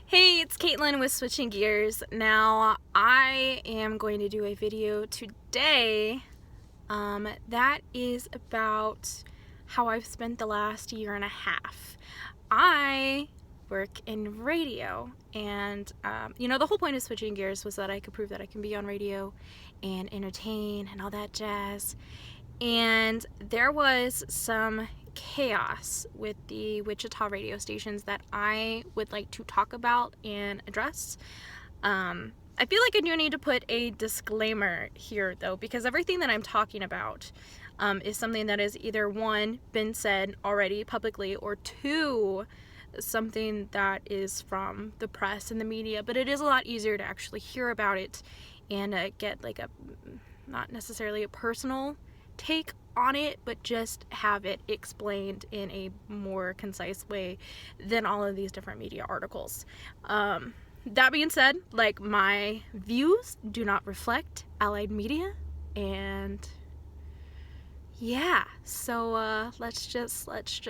Hey, it's Caitlin with Switching Gears. Now, I am going to do a video today that is about how I've spent the last year and a half. I work in radio, and the whole point of Switching Gears was that I could prove that I can be on radio and entertain and all that jazz. And there was some chaos with the Wichita radio stations that I would like to talk about and address. I feel like I do need to put a disclaimer here, though, because everything that I'm talking about is something that is either one, been said already publicly, or two, something that is from the press and the media. But it is a lot easier to actually hear about it and get like a, not necessarily a personal take on it, but just have it explained in a more concise way than all of these different media articles. That being said, like, my views do not reflect Allied Media, and yeah, so let's just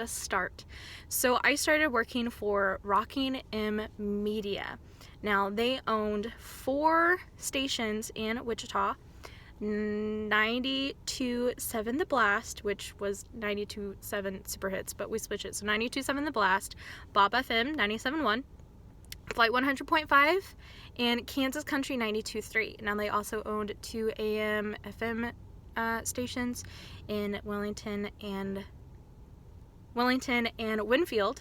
start. So I started working for Rocking M Media. Now, they owned 4 stations in Wichita. 92.7 The Blast, which was 92.7 Super Hits, but we switched it. So 92.7 The Blast, Bob FM 97.1, Flight 100.5, and Kansas Country 92.3. Now they also owned 2 AM FM stations in Wellington and Winfield.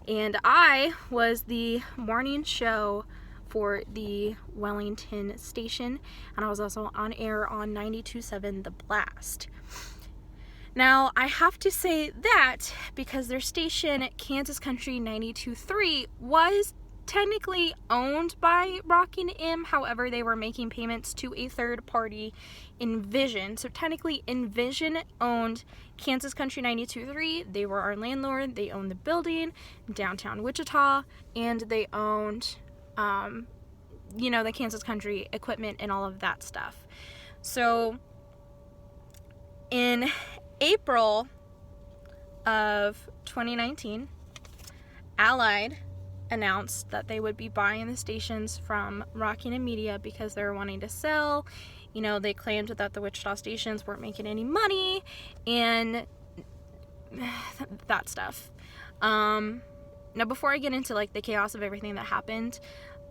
And I was the morning show for the Wellington station, and I was also on air on 92.7 The Blast. Now, I have to say that because their station, Kansas Country 92.3, was technically owned by Rocking M. However, they were making payments to a third party, Envision. So technically, Envision owned Kansas Country 92.3. They were our landlord. They owned the building in downtown Wichita, and they owned the Kansas Country equipment and all of that stuff. So in April of 2019, Allied announced that they would be buying the stations from Rocking M Media because they were wanting to sell. They claimed that the Wichita stations weren't making any money and that stuff. Now, before I get into like the chaos of everything that happened,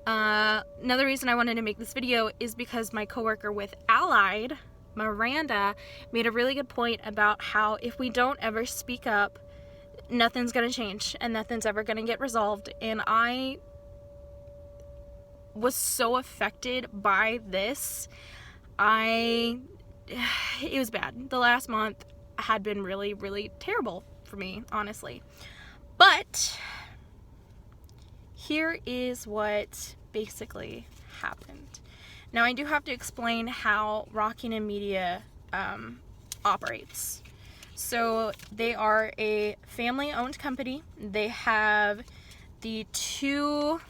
another reason I wanted to make this video is because my coworker with Allied, Miranda, made a really good point about how if we don't ever speak up, nothing's gonna change and nothing's ever gonna get resolved. And I was so affected by this. It was bad. The last month had been really, really terrible for me, honestly. But here is what basically happened. Now, I do have to explain how Rocking M Media operates. So they are a family-owned company. They have the 2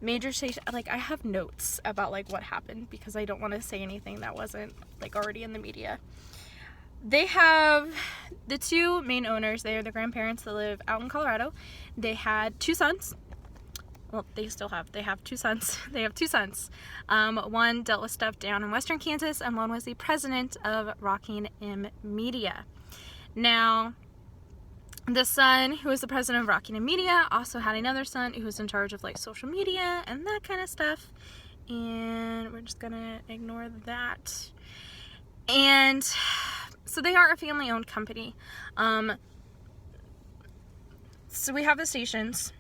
major stations. Like, I have notes about like what happened because I don't want to say anything that wasn't like already in the media. They have the 2 main owners. They are the grandparents that live out in Colorado. They had 2 sons. Well, they have 2 sons. They have 2 sons. One dealt with stuff down in western Kansas, and one was the president of Rocking M Media. Now, the son who was the president of Rocking M Media also had another son who was in charge of like social media and that kind of stuff. And we're just gonna ignore that. And so they are a family-owned company. So we have the stations.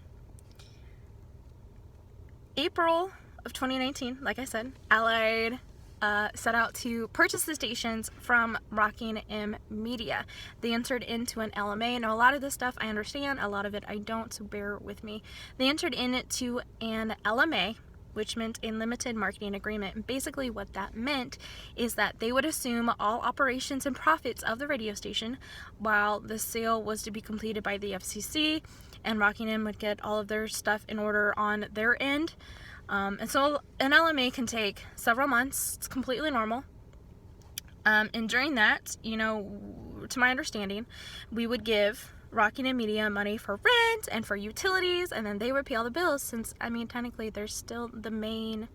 April of 2019, like I said, Allied set out to purchase the stations from Rocking M Media. They entered into an LMA. Now, a lot of this stuff I understand, a lot of it I don't, so bear with me. They entered into an LMA, which meant a limited marketing agreement. And basically what that meant is that they would assume all operations and profits of the radio station while the sale was to be completed by the FCC, and Rocking M would get all of their stuff in order on their end. And so an LMA can take several months. It's completely normal. And during that, to my understanding, we would give Rocking Media money for rent and for utilities, and then they would pay all the bills since, I mean, technically they're still the main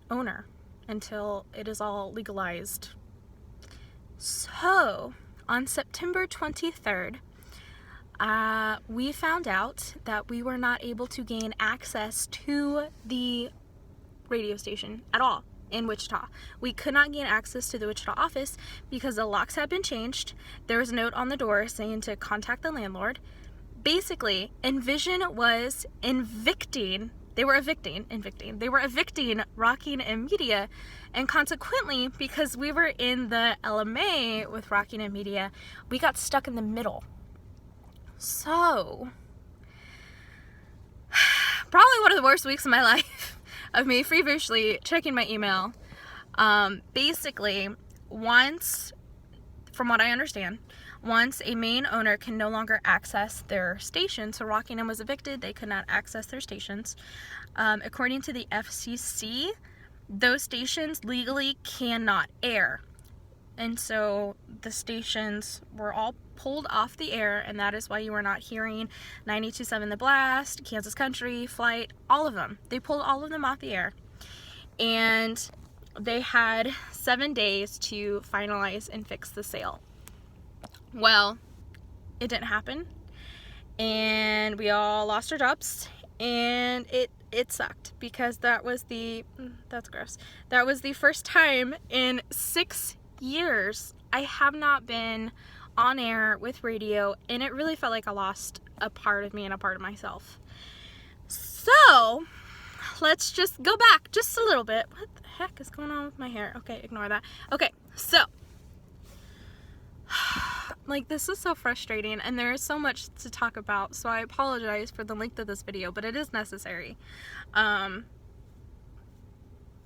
owner until it is all legalized. So, on September 23rd, we found out that we were not able to gain access to the radio station at all in Wichita. We could not gain access to the Wichita office because the locks had been changed. There was a note on the door saying to contact the landlord. Basically, Envision was evicting Rocking Media, and consequently, because we were in the LMA with Rocking Media, we got stuck in the middle. So, probably one of the worst weeks of my life of me feverishly checking my email. Basically, once, from what I understand, once a main owner can no longer access their station, so Rockingham was evicted, they could not access their stations. According to the FCC, those stations legally cannot air. And so the stations were all pulled off the air, and that is why you were not hearing 92.7 The Blast, Kansas Country, Flight, all of them. They pulled all of them off the air. And they had 7 days to finalize and fix the sale. Well, it didn't happen, and we all lost our jobs, and it sucked because that's gross. That was the first time in 6 years I have not been on air with radio, and it really felt like I lost a part of me and a part of myself. So, let's just go back just a little bit. What the heck is going on with my hair? Okay, ignore that. Okay, so like, this is so frustrating, and there is so much to talk about, so I apologize for the length of this video, but it is necessary. And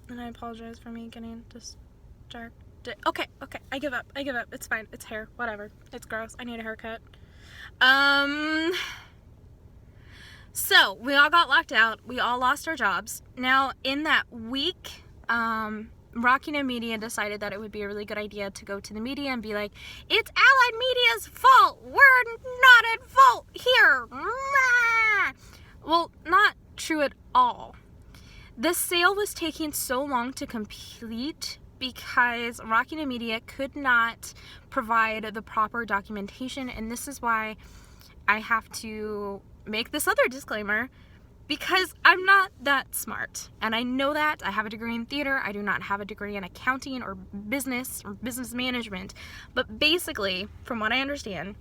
I apologize for me getting distracted. Okay, I give up, it's fine, it's hair, whatever, it's gross, I need a haircut. So, we all got locked out, we all lost our jobs. Now, in that week, Rocking Media decided that it would be a really good idea to go to the media and be like, it's Allied Media's fault! We're not at fault here! Well, not true at all. The sale was taking so long to complete because Rocking Media could not provide the proper documentation, and this is why I have to make this other disclaimer, because I'm not that smart, and I know that. I have a degree in theater. I do not have a degree in accounting or business management, but basically, from what I understand,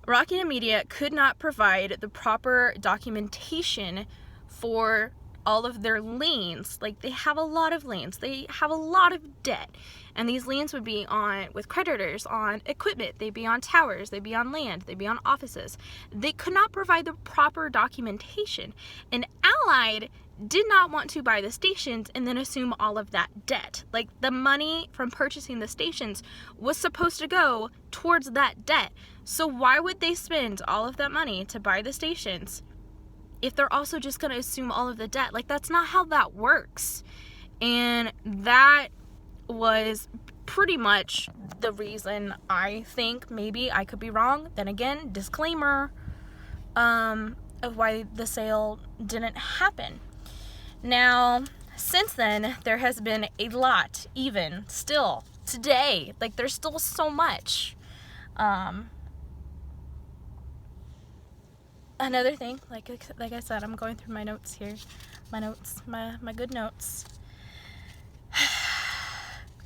Rocking Media could not provide the proper documentation for all of their liens. Like, they have a lot of liens, they have a lot of debt, and these liens would be on with creditors on equipment, they'd be on towers, they'd be on land, they'd be on offices. They could not provide the proper documentation, and Allied did not want to buy the stations and then assume all of that debt. Like, the money from purchasing the stations was supposed to go towards that debt, so why would they spend all of that money to buy the stations if they're also just going to assume all of the debt? Like, that's not how that works. And that was pretty much the reason, I think. Maybe I could be wrong. Then again, disclaimer, of why the sale didn't happen. Now, since then, there has been a lot, even still today. Like, there's still so much. Another thing, like I said, I'm going through my notes here. My good notes.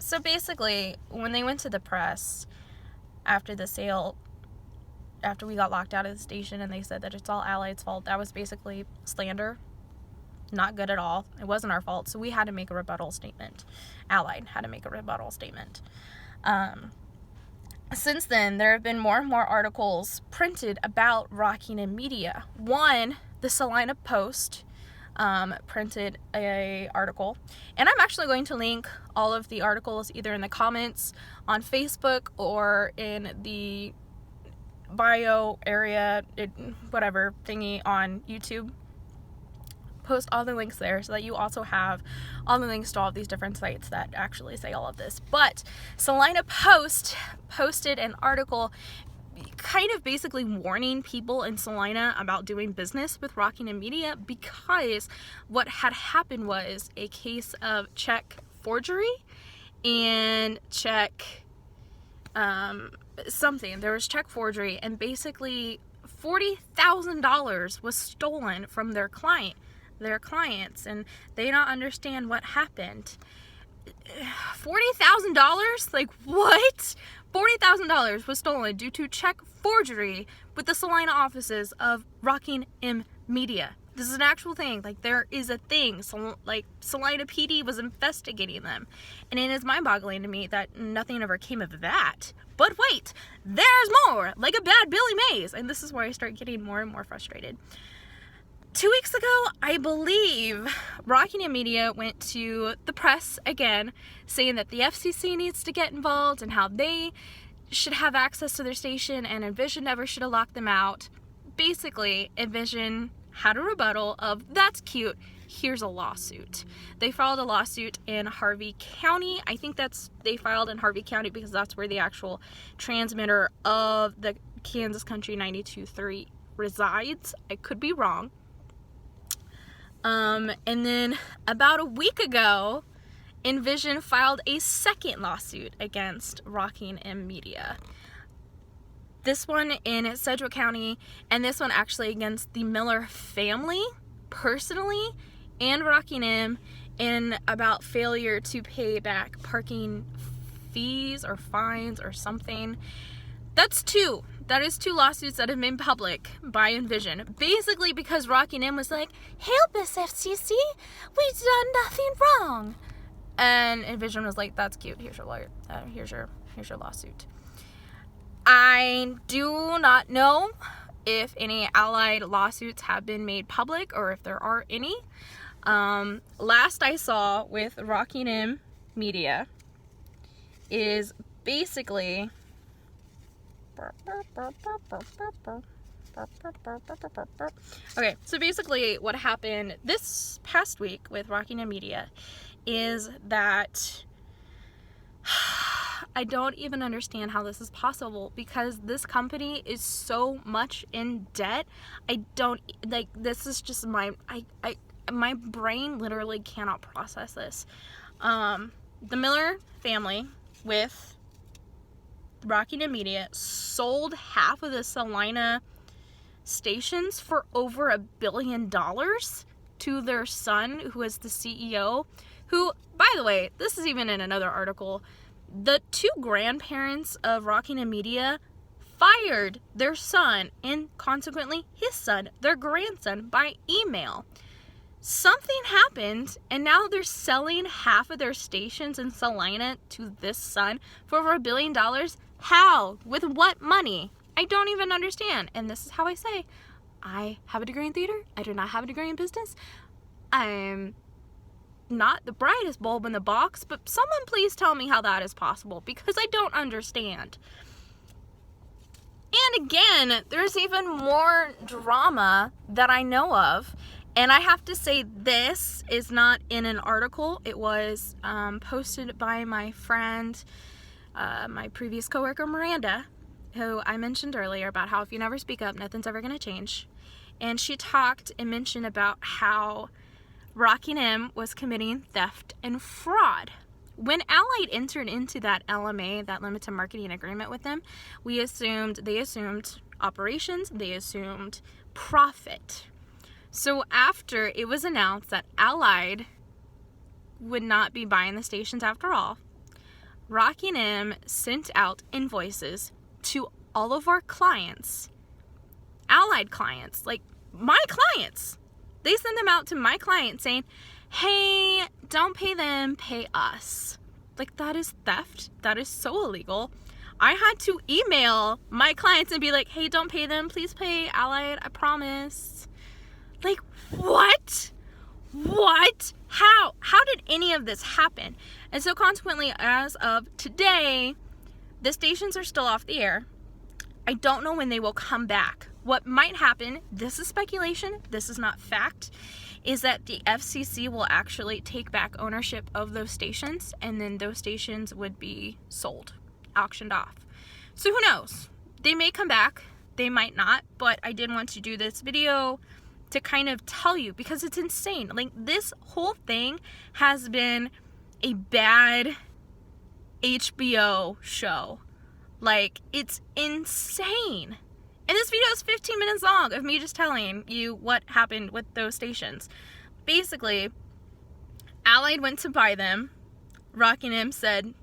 So basically, when they went to the press after the sale, after we got locked out of the station, and they said that it's all Allied's fault, that was basically slander. Not good at all. It wasn't our fault, so we had to make a rebuttal statement. Allied had to make a rebuttal statement. Since then, there have been more and more articles printed about Rocking Media. One, the Salina Post printed a article, and I'm actually going to link all of the articles either in the comments on Facebook or in the bio area, whatever thingy on YouTube. Post all the links there so that you also have all the links to all of these different sites that actually say all of this. But Salina Post posted an article kind of basically warning people in Salina about doing business with Rockingham Media, because what had happened was a case of check forgery and check something. There was check forgery, and basically $40,000 was stolen from their clients, and they don't understand what happened. $40,000? Like, what? $40,000 was stolen due to check forgery with the Salina offices of Rockingham Media. This is an actual thing. Like, there is a thing. So, like, Salina PD was investigating them. And it is mind-boggling to me that nothing ever came of that. But wait, there's more! Like a bad Billy Mays. And this is where I start getting more and more frustrated. 2 weeks ago, I believe, Rockingham Media went to the press again, saying that the FCC needs to get involved and how they should have access to their station, and Envision never should have locked them out. Basically, Envision had a rebuttal of, that's cute, here's a lawsuit. They filed a lawsuit in Harvey County. I think they filed in Harvey County because that's where the actual transmitter of the Kansas Country 92.3 resides. I could be wrong. And then about a week ago, Envision filed a second lawsuit against Rockingham Media. This one in Sedgwick County, and this one actually against the Miller family, personally, and Rockingham, in about failure to pay back parking fees or fines or something. That is two lawsuits that have been public by Envision. Basically because Rockingham was like, help us, FCC, we've done nothing wrong. And Envision was like, that's cute, here's your lawyer, here's your lawsuit. I do not know if any allied lawsuits have been made public or if there are any. Last I saw with Rockingham Media is basically... Okay, so basically what happened this past week with Rockingham Media is that I don't even understand how this is possible, because this company is so much in debt. I don't, like, this is just my brain literally cannot process this. The Miller family with Rockingham Media sold half of the Salina stations for over $1 billion to their son, who is the CEO, who, by the way, this is even in another article, the two grandparents of Rockingham Media fired their son, and consequently his son, their grandson, by email. Something happened, and now they're selling half of their stations in Salina to this son for over $1 billion. How? With what money? I don't even understand. And this is how I say, I have a degree in theater. I do not have a degree in business. I'm not the brightest bulb in the box, but someone please tell me how that is possible, because I don't understand. And again, there's even more drama that I know of. And I have to say, this is not in an article. It was posted by my friend, my previous coworker, Miranda, who I mentioned earlier about how if you never speak up, nothing's ever going to change. And she talked and mentioned about how Rockingham was committing theft and fraud. When Allied entered into that LMA, that limited marketing agreement with them, they assumed operations, they assumed profit. So after it was announced that Allied would not be buying the stations after all, Rockingham sent out invoices to all of our clients, Allied clients, like my clients. They send them out to my clients saying, hey, don't pay them, pay us. Like, that is theft. That is so illegal. I had to email my clients and be like, hey, don't pay them. Please pay Allied. I promise. Like, what? What? How? How did any of this happen? And so consequently, as of today, the stations are still off the air. I don't know when they will come back. What might happen, this is speculation, this is not fact, is that the FCC will actually take back ownership of those stations, and then those stations would be sold, auctioned off. So who knows? they may come back, they might not, but I did want to do this video to kind of tell you, because it's insane. Like, this whole thing has been a bad HBO show. Like, it's insane. And this video is 15 minutes long of me just telling you what happened with those stations. Basically, Allied went to buy them. Rockingham said,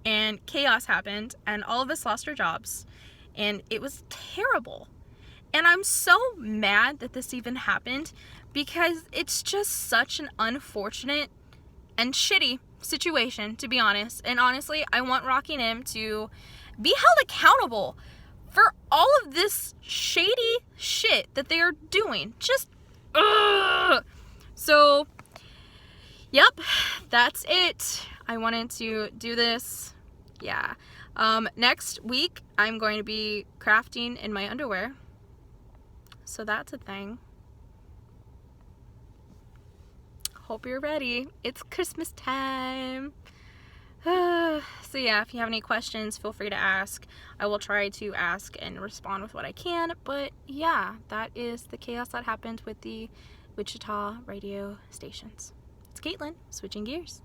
and chaos happened, and all of us lost our jobs. And it was terrible. And I'm so mad that this even happened, because it's just such an unfortunate and shitty situation, to be honest. And honestly, I want Rockingham to be held accountable for all of this shady shit that they are doing. Just, ugh. So, yep, that's it. I wanted to do this. Yeah. Next week, I'm going to be crafting in my underwear. So that's a thing. Hope you're ready. It's Christmas time. So yeah, if you have any questions, feel free to ask. I will try to ask and respond with what I can. But yeah, that is the chaos that happened with the Wichita radio stations. It's Caitlin, switching gears.